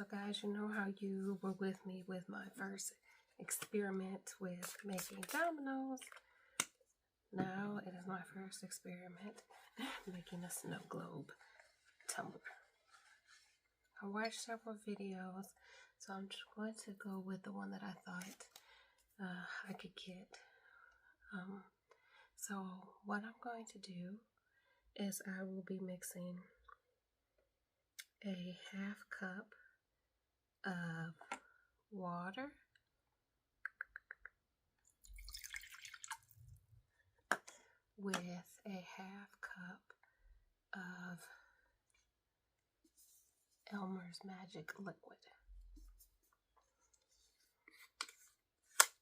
So guys, you know how you were with me with my first experiment with making dominoes. Now it is my first experiment making a snow globe tumbler. I watched several videos, so I'm just going to go with the one that I thought I could get. So what I'm going to do is I will be mixing a half cup of water with a half cup of Elmer's Magic Liquid.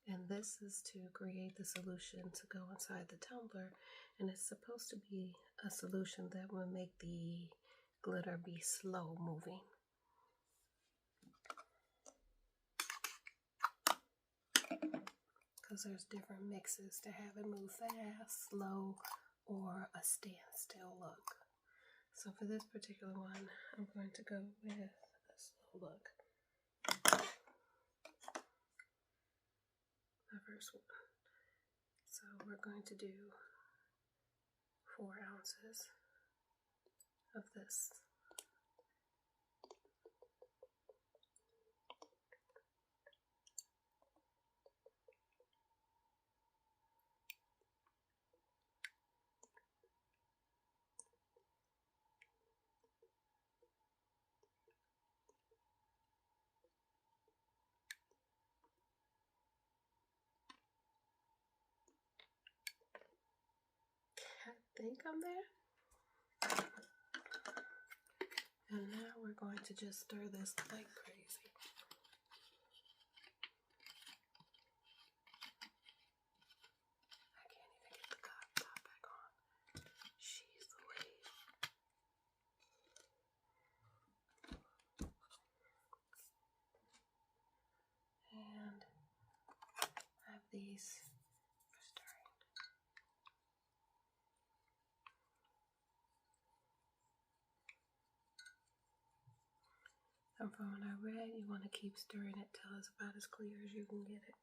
And this is to create the solution to go inside the tumbler, and it's supposed to be a solution that will make the glitter be slow moving. Because there's different mixes to have it move fast, slow, or a standstill look. So for this particular one, I'm going to go with a slow look. My first one. So we're going to do 4 ounces of this. I think I'm there. And now we're going to just stir this like crazy. I can't even get the top back on. She's Louise. And I have these for stirring. And from what I read, you want to keep stirring it till it's about as clear as you can get it.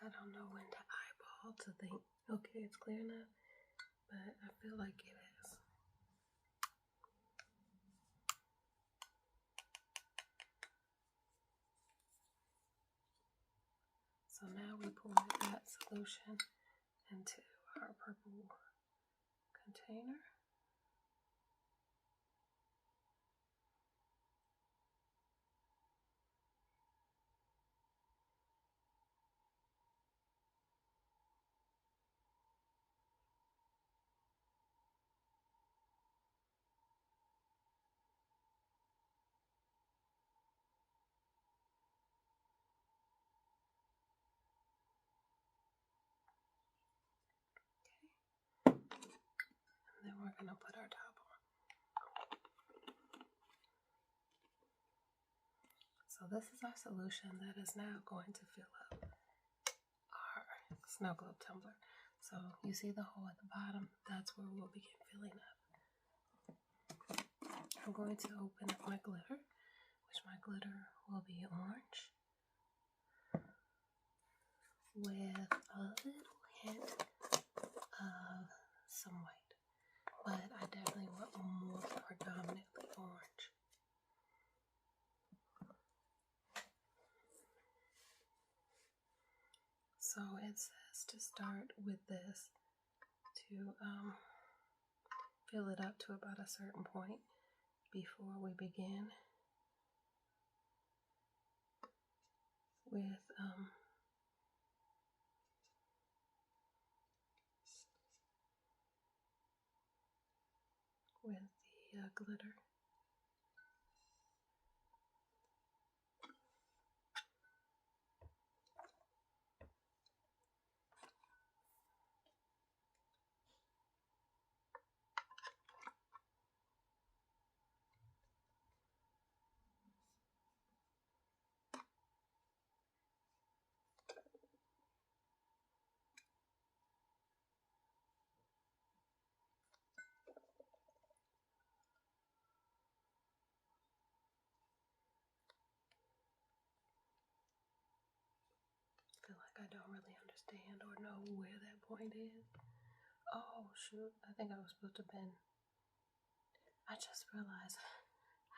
I don't know when to eyeball to think, okay, it's clear enough, but I feel like it is. So now we pour that solution into our purple container. And then we're going to put our top on. So this is our solution that is now going to fill up our snow globe tumbler. So you see the hole at the bottom? That's where we'll begin filling up. I'm going to open up my glitter, which my glitter will be orange with a little hint of some white, but I definitely want more predominantly orange. So it says to start with this to fill it up to about a certain point before we begin with the glitter. I feel like I don't really understand or know where that point is. Oh shoot, I think I was supposed to bend. I just realized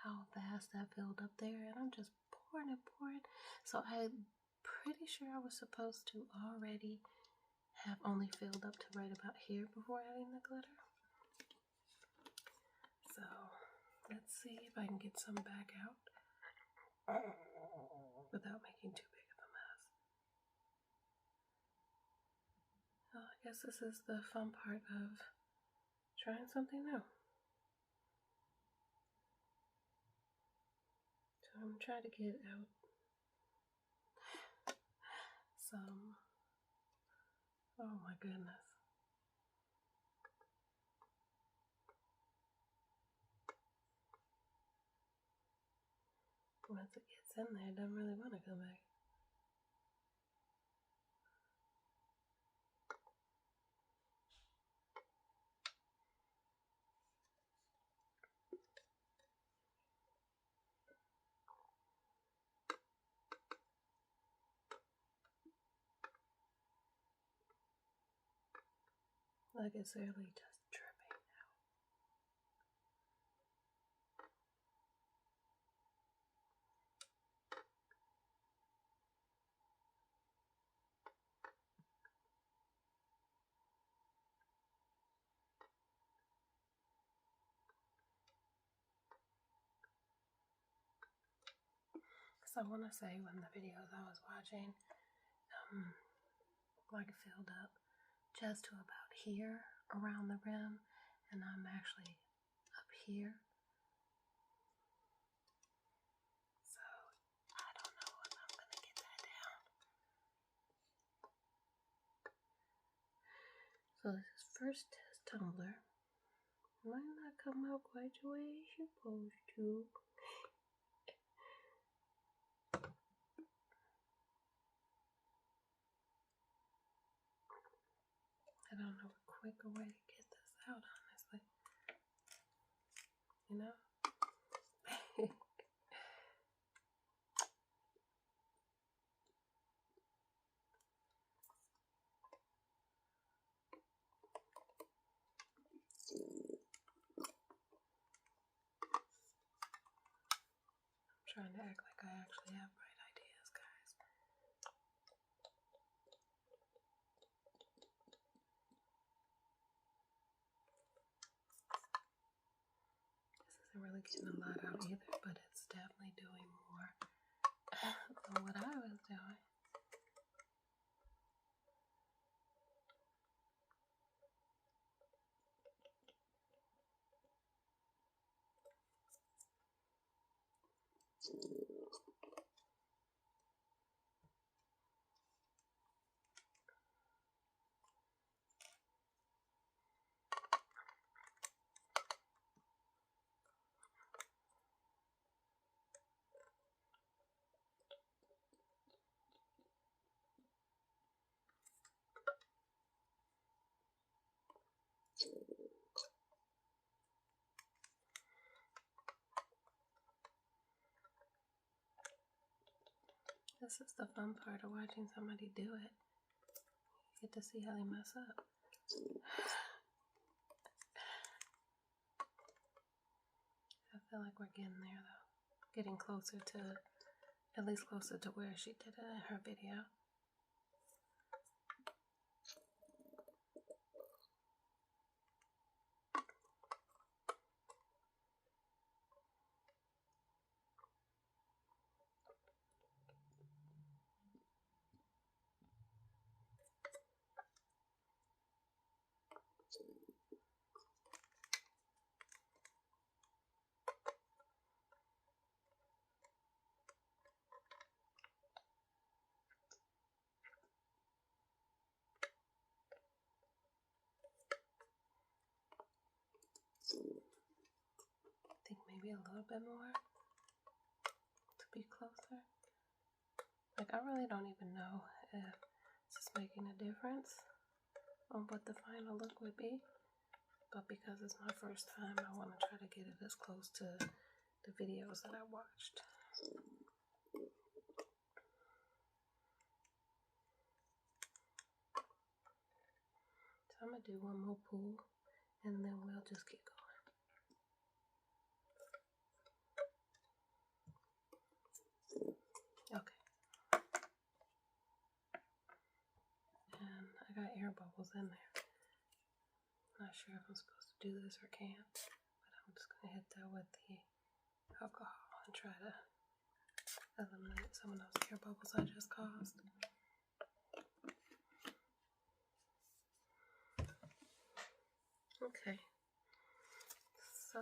how fast that filled up there, and I'm just pouring and pouring. So I'm pretty sure I was supposed to already have only filled up to right about here before adding the glitter. So let's see if I can get some back out without making too big of a mess. Well, I guess this is the fun part of trying something new. So I'm trying to get out some, oh my goodness. Once it gets in there, it doesn't really want to come back. Like it's really just dripping out. So I want to say when the videos I was watching, like filled up just to about here around the rim, and I'm actually up here. So I don't know if I'm gonna get that down. So this is first test tumbler. Might not come out quite the way it's supposed to. I don't know a quicker way to get this out, honestly. You know? I'm trying to act like I actually have bright ideas, guys. This isn't really getting a lot out either, but it's definitely doing more than what I was doing. This is the fun part of watching somebody do it. You get to see how they mess up. I feel like we're getting there though. Getting closer to, at least closer to where she did it in her video. maybe a little bit more to be closer. Like, I really don't even know if it's making a difference on what the final look would be. But because it's my first time, I want to try to get it as close to the videos that I watched. So I'm going to do one more pull, and then we'll just get going. Okay. And I got air bubbles in there. Not sure if I'm supposed to do this or can't, but I'm just going to hit that with the alcohol and try to eliminate some of those air bubbles I just caused. Okay, so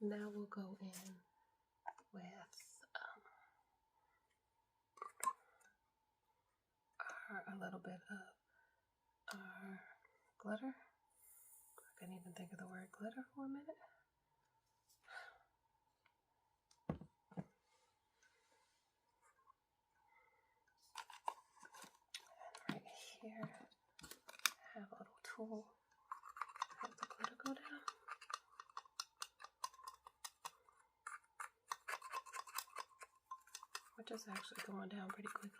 now we'll go in with a little bit of our glitter. I couldn't even think of the word glitter for a minute. And right here, I have a little tool to help the glitter go down. Which is actually going down pretty quickly.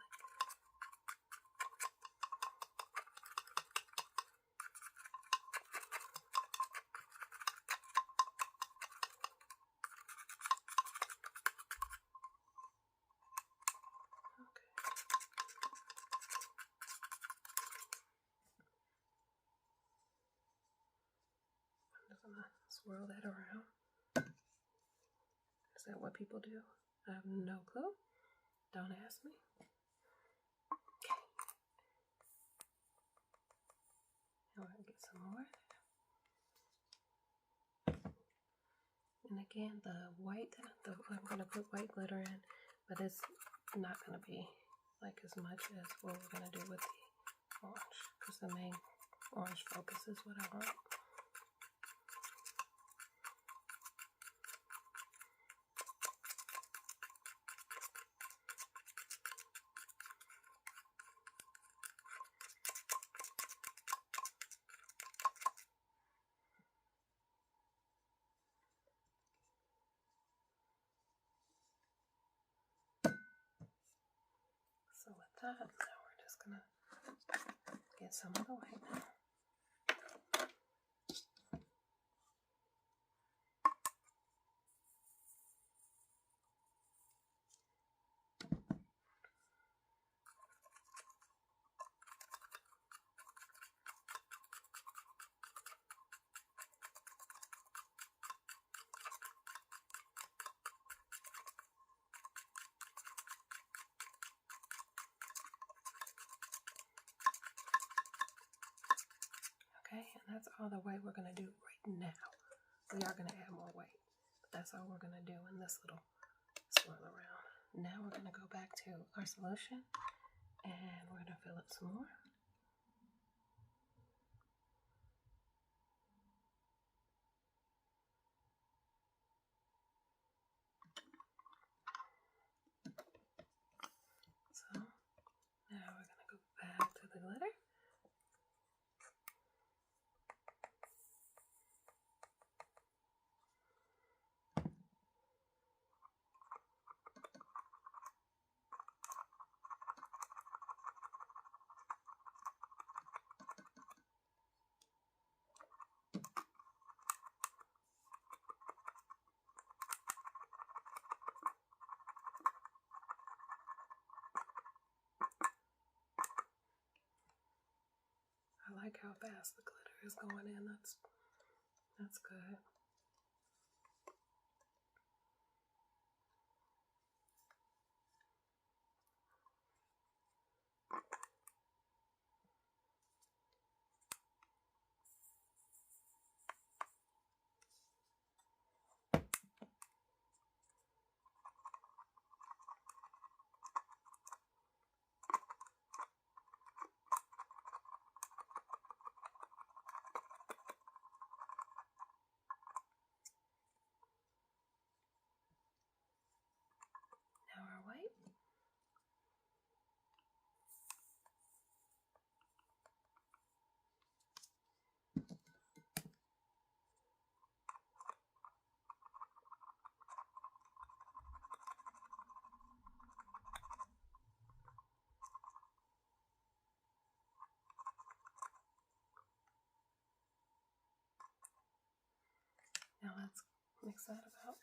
I'm gonna swirl that around. Is that what people do? I have no clue. Don't ask me. Okay. Now we're gonna get some more. And again, the white, I'm gonna put white glitter in, but it's not gonna be like as much as what we're gonna do with the orange, because the main orange focus is what I want. So with that, now we're just gonna get some of the white now. Okay, and that's all the white we're going to do right now. We are going to add more white, but that's all we're going to do in this little swirl around. Now we're going to go back to our solution, and we're going to fill it some more. So now we're going to go back to the glitter. I like how fast the glitter is going in. That's good. Mix that about.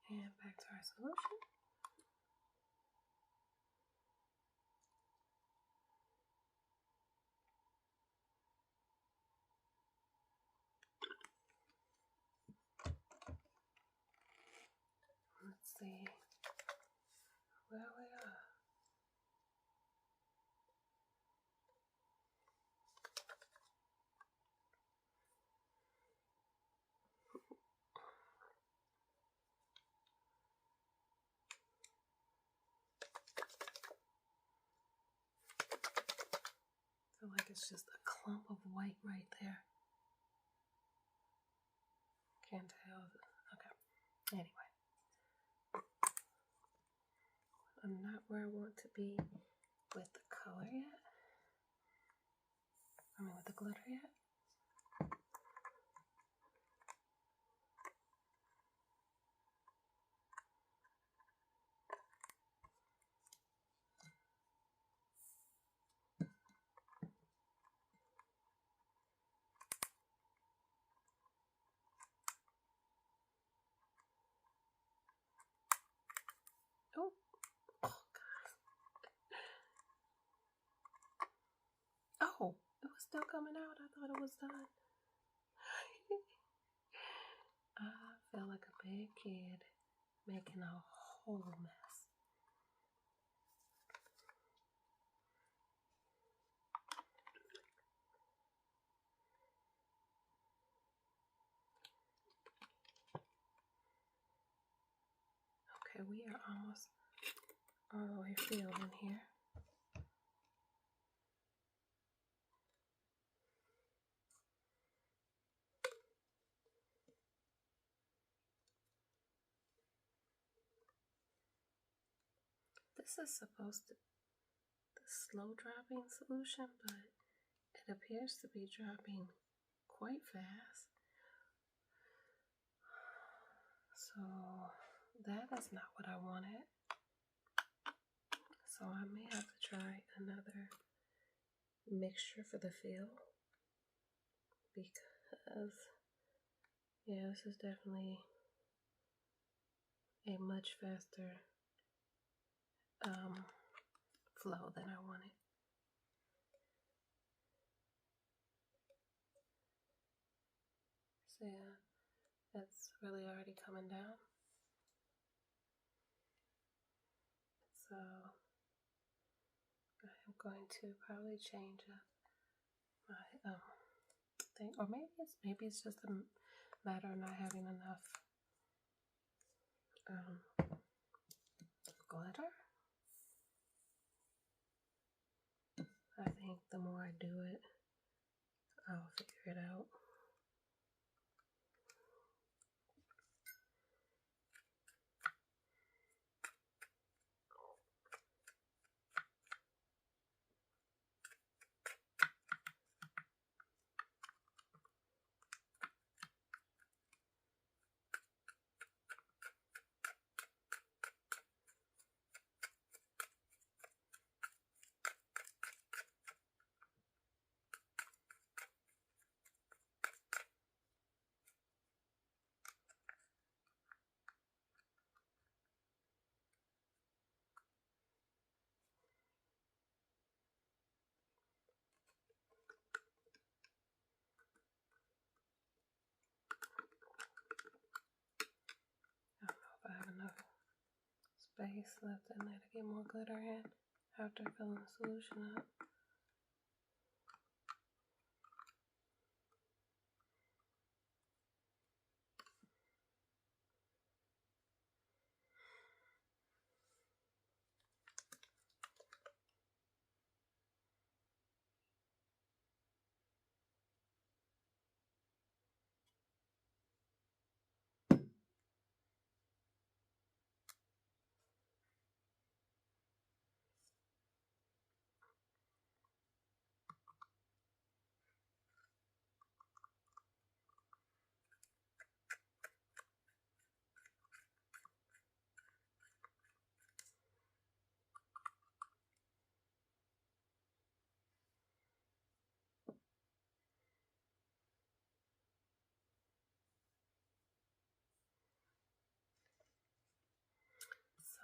And back to our solution. Let's see where we are. I feel like it's just a clump of white right there. Can't tell. Okay. Anyway. I'm not where I want to be with the color yet. I mean with the glitter yet. Oh, oh God. Oh, it was still coming out. I thought it was done. I felt like a big kid making a whole mess. Okay, we are almost all the way filled in here. This is supposed to be the slow dropping solution, but it appears to be dropping quite fast. So that is not what I wanted. So I may have to try another mixture for the feel, because yeah, this is definitely a much faster flow than I wanted. So yeah, that's really already coming down. So I'm going to probably change up my thing, or maybe it's just a matter of not having enough glitter. I think the more I do it, I'll figure it out. I don't know if I have enough space left in there to get more glitter in after filling the solution up.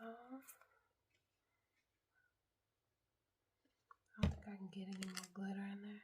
I don't think I can get any more glitter in there.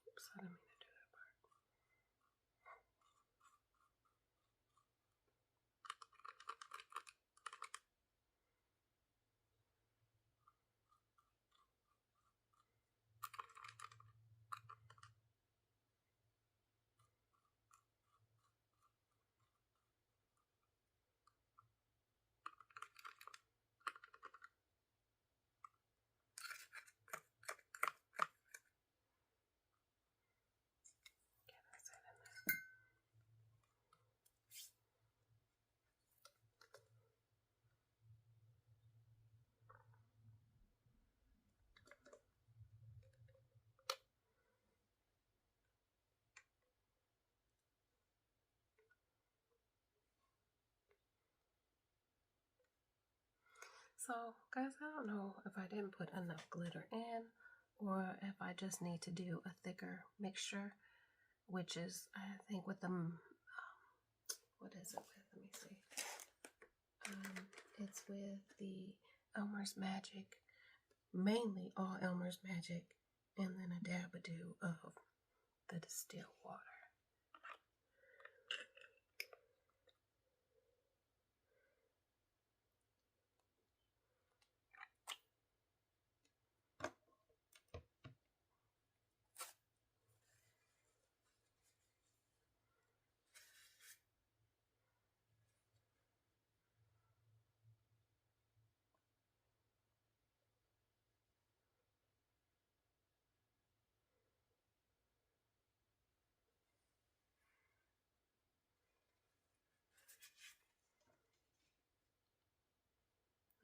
Oops, I didn't mean to do that part. Okay, that's it in there. So, guys, I don't know if I didn't put enough glitter in or if I just need to do a thicker mixture, which is, I think, with the, what is it with? Let me see. It's with the Elmer's Magic, mainly all Elmer's Magic, and then a dab or two of the distilled water.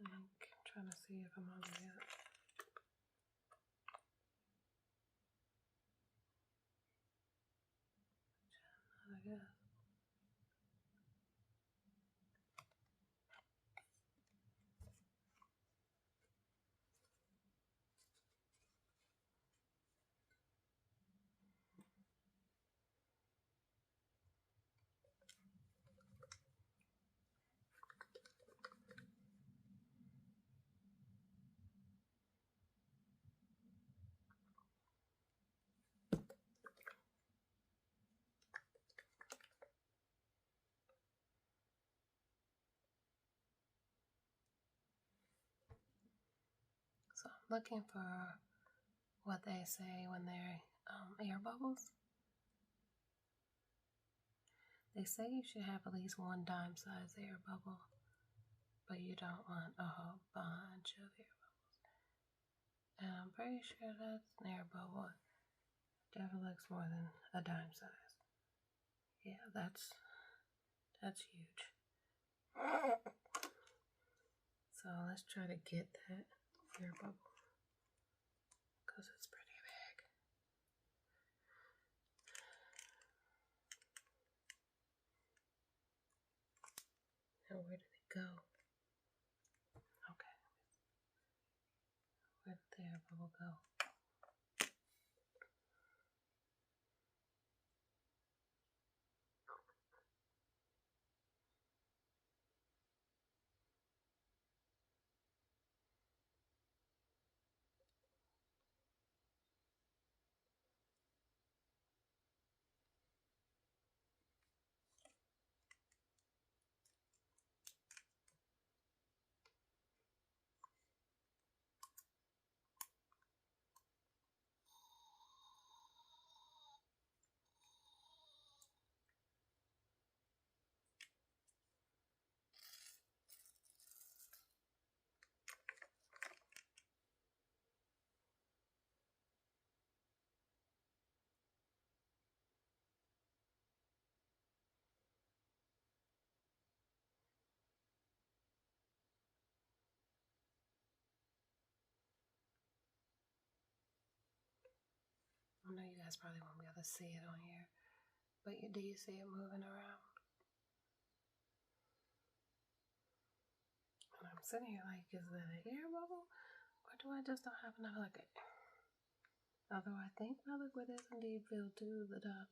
I'm trying to see if I'm on the yet. I guess. So I'm looking for what they say when they're air bubbles. They say you should have at least one dime-sized air bubble, but you don't want a whole bunch of air bubbles. And I'm pretty sure that's an air bubble. Definitely looks more than a dime size. Yeah, that's huge. So let's try to get that air bubble because it's pretty big. And where did it go? Okay. Where did the air bubble go? I know you guys probably won't be able to see it on here, but do you see it moving around? And I'm sitting here like, is that an air bubble? Or do I just don't have enough liquid? Although I think my liquid is indeed filled to the top.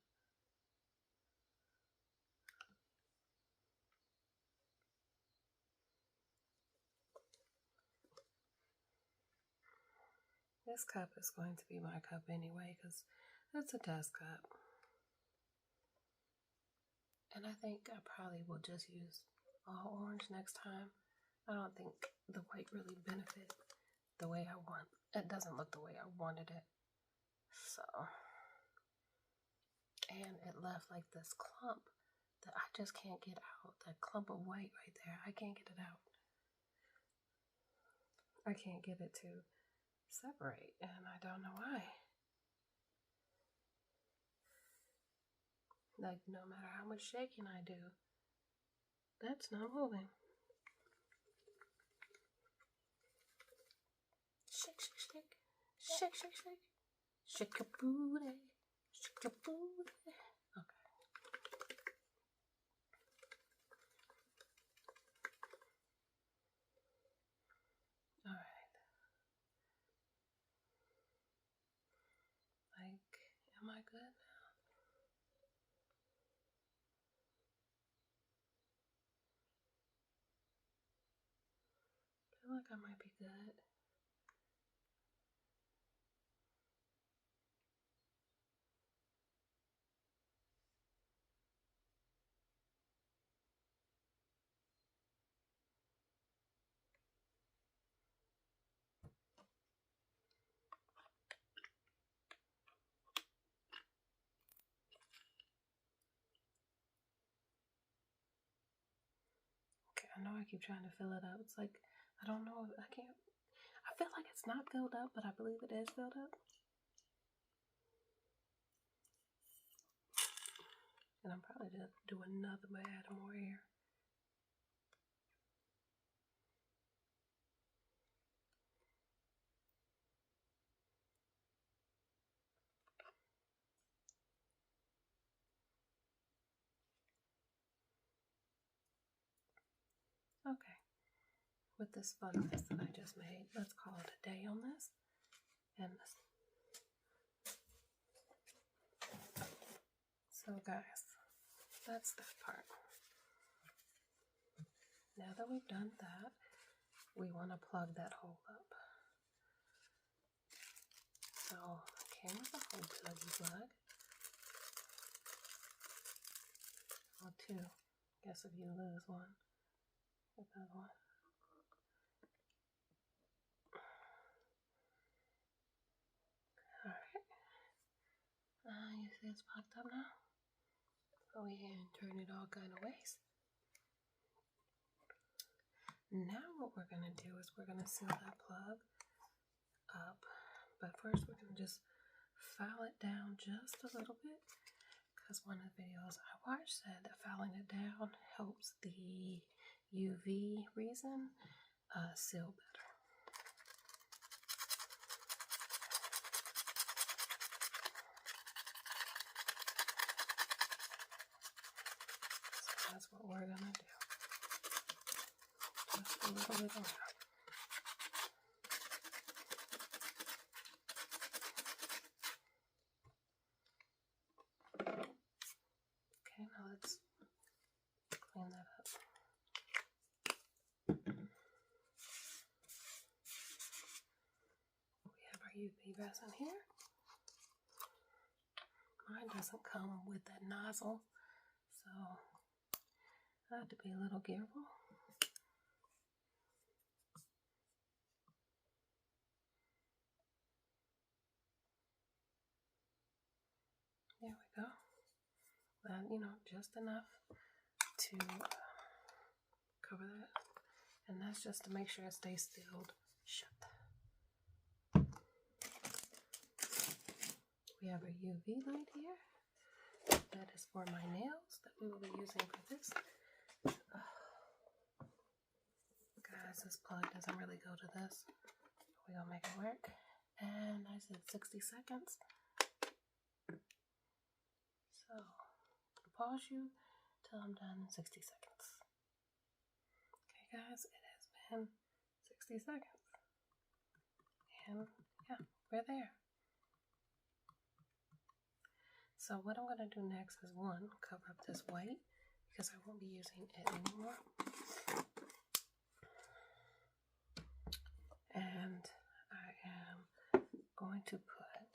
This cup is going to be my cup anyway because it's a test cup. And I think I probably will just use all orange next time. I don't think the white really benefits the way I want. It doesn't look the way I wanted it. So, and it left like this clump that I just can't get out. That clump of white right there, I can't get it out. I can't get it to separate, and I don't know why. Like, no matter how much shaking I do, that's not moving. Shake, shake, shake. Shake, shake, shake. Shake your booty. Shake your booty. Okay. Alright. Like, am I good now? I feel like I might be good. Okay, I know I keep trying to fill it up. It's like, I don't know, I can't. I feel like it's not filled up, but I believe it is filled up. And I'm probably going to do another by adding more air. Okay. With this fun mess that I just made, let's call it a day on this. And this. So guys, that's that part. Now that we've done that, we want to plug that hole up. So it came with a hole pluggy plug. Or two. Guess if you lose one, get that one. Alright. You see it's plugged up now? Go ahead and turn it all kind of ways. Now what we're going to do is we're going to seal that plug up. But first we're going to just file it down just a little bit. Because one of the videos I watched said that filing it down helps the UV resin seal better. So that's what we're going to do. Just a little bit around. Okay, now let's clean that up. We have our UV resin here. Mine doesn't come with that nozzle, so I have to be a little careful. There we go. Well, you know, just enough to cover that. And that's just to make sure it stays sealed shut. We have our UV light here. That is for my nails that we will be using for this. Guys, this plug doesn't really go to this. We're going to make it work. And I said 60 seconds. So, I'll pause you till I'm done in 60 seconds. Okay, guys, it has been 60 seconds. And yeah, we're there. So what I'm going to do next is one, cover up this white because I won't be using it anymore. And I am going to put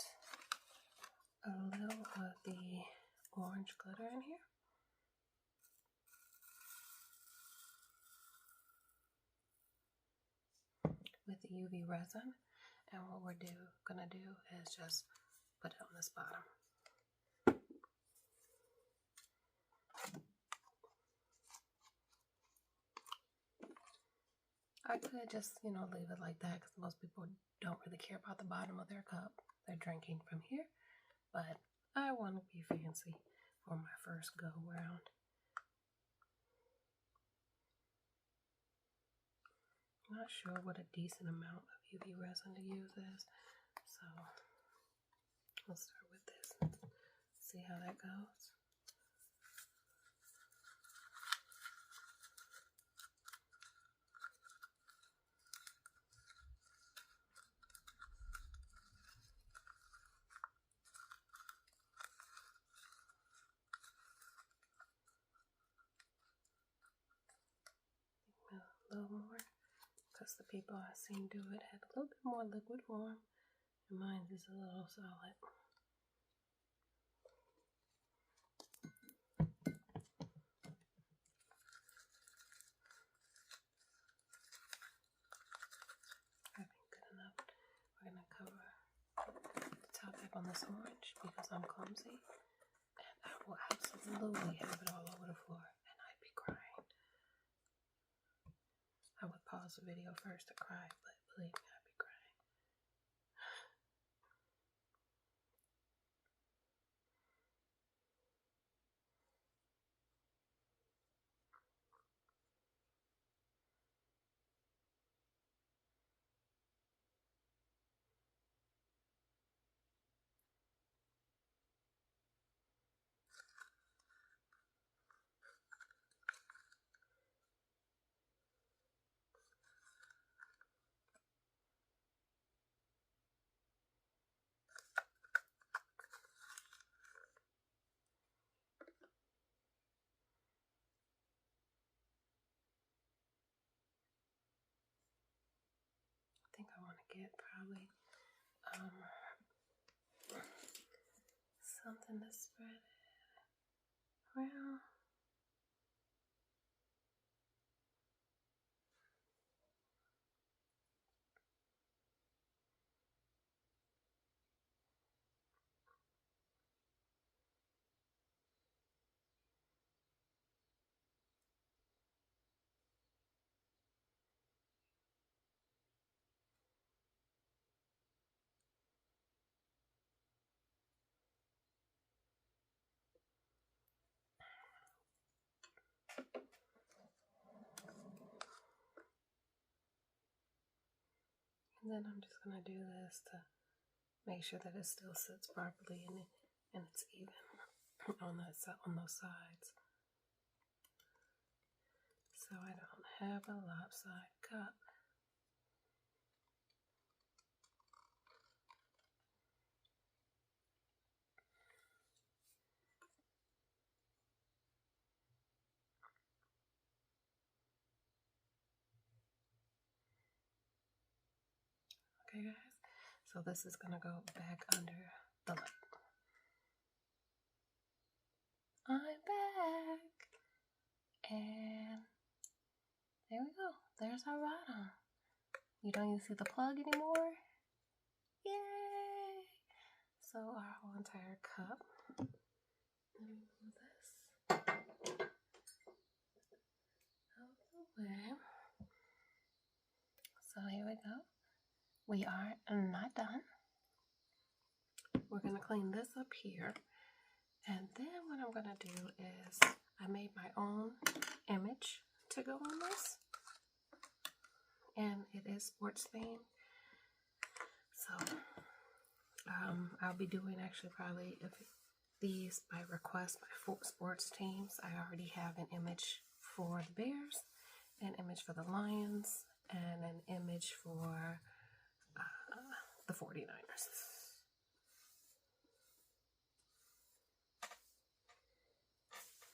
a little of the orange glitter in here. With the UV resin. And what we're gonna do is just put it on this bottom. I could just, leave it like that because most people don't really care about the bottom of their cup. They're drinking from here. But I want to be fancy for my first go round. I'm not sure what a decent amount of UV resin to use is. So we'll start with this and see how that goes. A little more, because the people I've seen do it had a little bit more liquid form, and mine is a little solid. I think good enough. We're gonna cover the top half on this orange because I'm clumsy, and I will absolutely have it all over the floor, and I'd be crying. I would pause the video first to cry, but believe me, I'd be crying. I think I want to get probably something to spread it around. And then I'm just going to do this to make sure that it still sits properly and it's even on those sides. So I don't have a lopsided cup. Okay, guys, so this is going to go back under the light. I'm back, and there we go. There's our bottom. You don't even see the plug anymore. Yay! So our whole entire cup. Let me move this out of the way. So here we go. We are not done. We're going to clean this up here. And then what I'm going to do is I made my own image to go on this. And it is sports themed. So I'll be doing actually probably these by request by 4 sports teams. I already have an image for the Bears, an image for the Lions, and an image for the 49ers.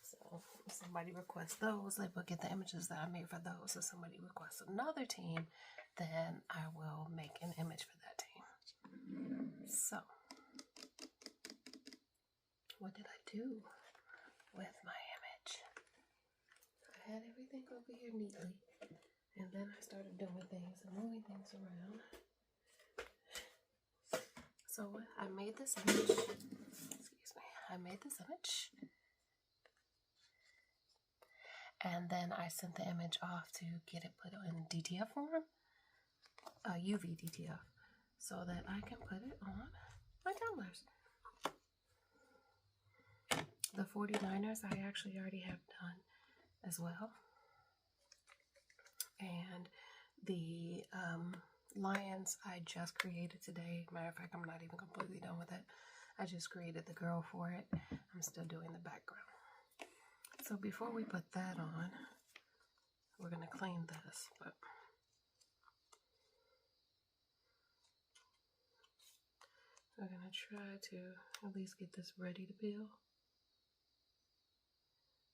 So if somebody requests those, they will get the images that I made for those. If somebody requests another team, then I will make an image for that team. So what did I do with my image? I had everything over here neatly, and then I started doing things and moving things around. So I made this image. Excuse me. I made this image, and then I sent the image off to get it put in DTF form, UVDTF, so that I can put it on my tumblers. The 49ers I actually already have done as well. And the Lions I just created today. Matter of fact, I'm not even completely done with it. I just created the girl for it. I'm still doing the background. So before we put that on, we're going to clean this. But we're going to try to at least get this ready to peel.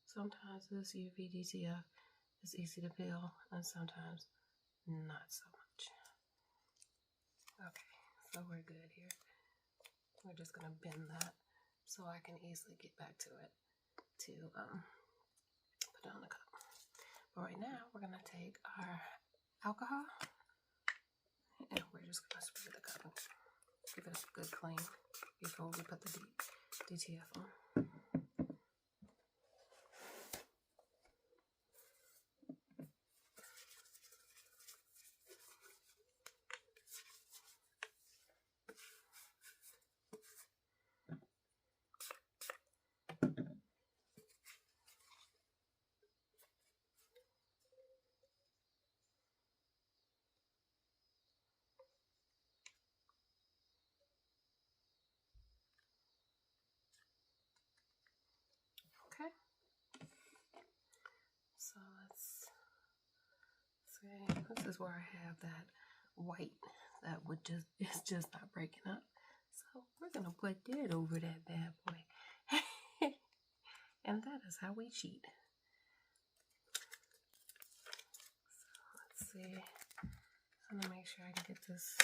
Sometimes this UVDTF is easy to peel, and sometimes not so much. Okay, so we're good here. We're just gonna bend that so I can easily get back to it to put it on the cup. But right now, we're gonna take our alcohol and we're just gonna spray the cup and give it a good clean before we put the DTF on. Okay, so let's see. This is where I have that white that it's just not breaking up. So we're gonna put that over that bad boy, and that is how we cheat. So let's see. I'm gonna make sure I can get this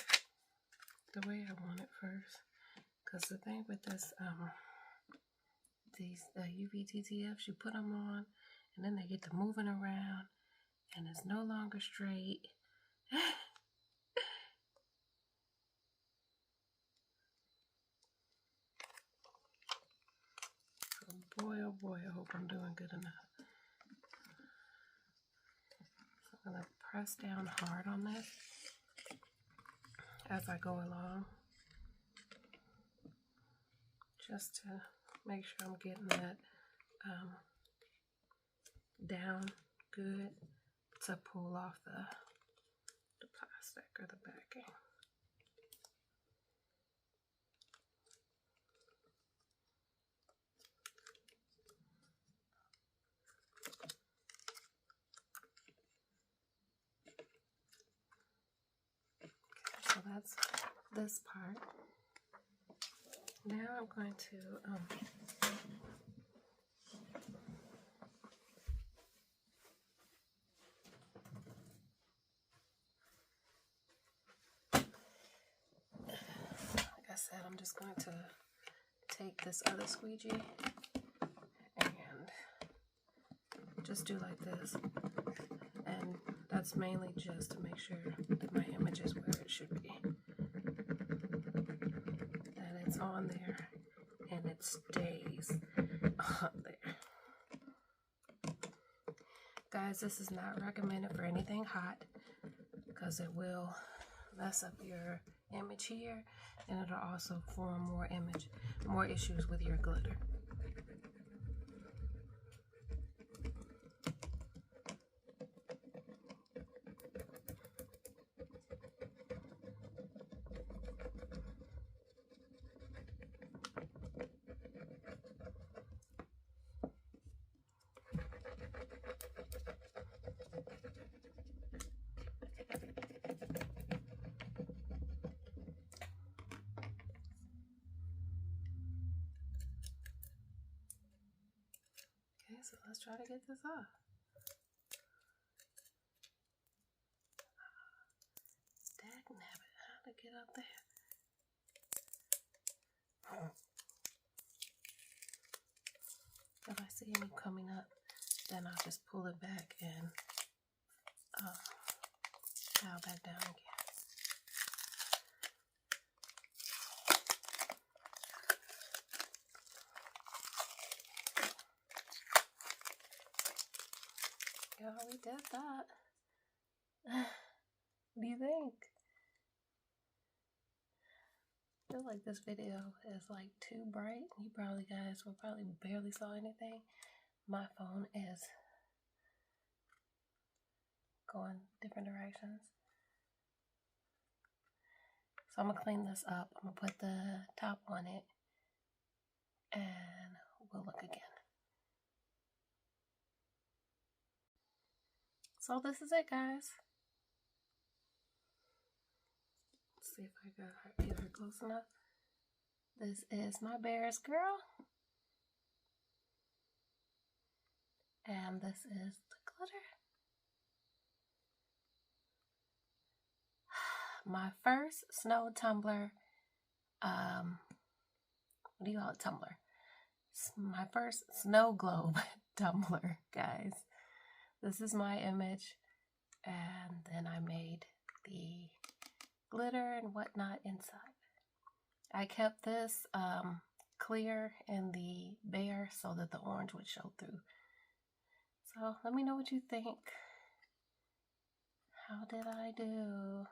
the way I want it first, because the thing with this these UVDTFs, you put them on and then they get to moving around and it's no longer straight. So boy, oh boy, I hope I'm doing good enough. So I'm going to press down hard on this as I go along, just to make sure I'm getting that down good to pull off the plastic or the backing. Okay, so that's this part. Now I'm going to like I said, I'm just going to take this other squeegee and just do like this, and that's mainly just to make sure that my image is where it should be, that it's on there and it stays on there. Guys, this is not recommended for anything hot because it will mess up your image here, and it'll also form more issues with your glitter. So let's try to get this off. Dagnabbit, how to get up there? If I see any coming up, then I'll just pull it back and dial back down again. Yeah, we did that. What do you think? I feel like this video is like too bright. You probably guys will probably barely saw anything. My phone is going different directions. So I'm gonna clean this up. I'm gonna put the top on it and we'll look again. So this is it, guys. Let's see if I got her either close enough. This is my bear's girl. And this is the glitter. My first snow tumbler. What do you call it? Tumbler. My first snow globe tumbler, guys. This is my image. And then I made the glitter and whatnot inside. I kept this clear in the bear so that the orange would show through. So let me know what you think. How did I do?